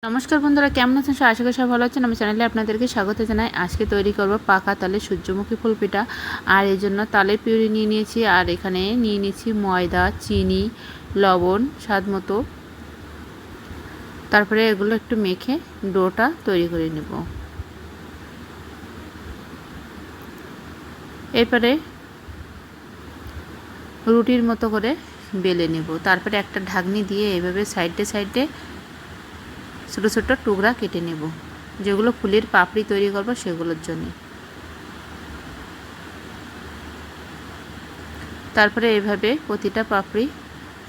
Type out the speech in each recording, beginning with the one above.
নমস্কার বন্ধুরা, কেমন আছেন? আশা করি সবাই ভালো আছেন। আমার চ্যানেলে আপনাদেরকে স্বাগত জানাই। আজকে তৈরি করব পাকা তালের সূর্যমুখী ফুল পিঠা। আর এই জন্য তালের পিউরি নিয়ে নিয়েছি, আর এখানে নিয়ে নিয়েছি ময়দা, চিনি, লবণ স্বাদ মতো। তারপরে এগুলো একটু মেখে ডোটা তৈরি করে নেব। এরপরে রুটির মতো করে বেলে নেব। তারপরে একটা ঢাকনি দিয়ে এভাবে সাইডে সাইডে ছোটো ছোটো টুকরা কেটে নেব, যেগুলো ফুলের পাপড়ি তৈরি করব সেগুলোর জন্য। তারপরে এভাবে প্রতিটা পাপড়ি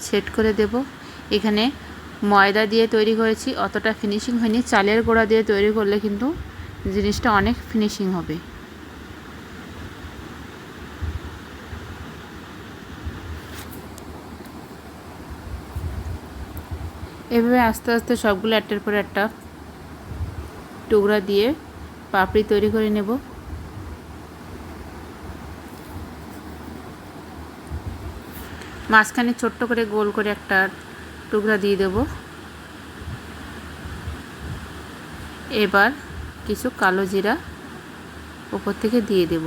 সেট করে দেব। এখানে ময়দা দিয়ে তৈরি করেছি, অতটা ফিনিশিং হয়নি। চালের গুঁড়া দিয়ে তৈরি করলে কিন্তু জিনিসটা অনেক ফিনিশিং হবে। এভাবে আস্তে আস্তে সবগুলো একটার পর একটা টুকরা দিয়ে পাপড়ি তৈরি করে নেব। মাঝখানে ছোট্ট করে গোল করে একটা টুকরা দিয়ে দেব। এবার কিছু কালো জিরা উপর থেকে দিয়ে দেব।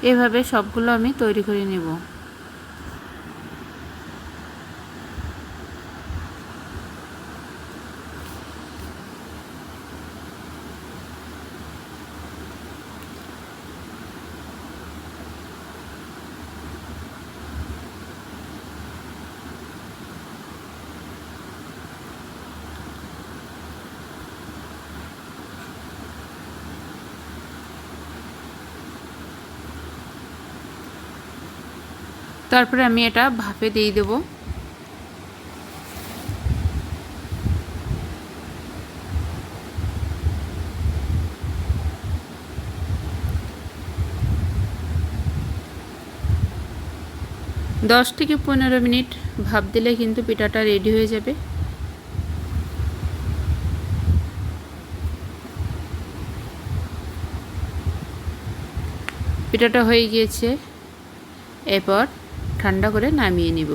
এভাবে সবগুলো আমি তৈরি করে নেব। তারপরে আমি এটা ভাপে দিয়ে দেব। দশ থেকে 15 মিনিট ভাপ দিলে কিন্তু পিঠাটা রেডি হয়ে যাবে। পিঠাটা হয়ে গিয়েছে, এরপর ঠান্ডা করে নামিয়ে নিব।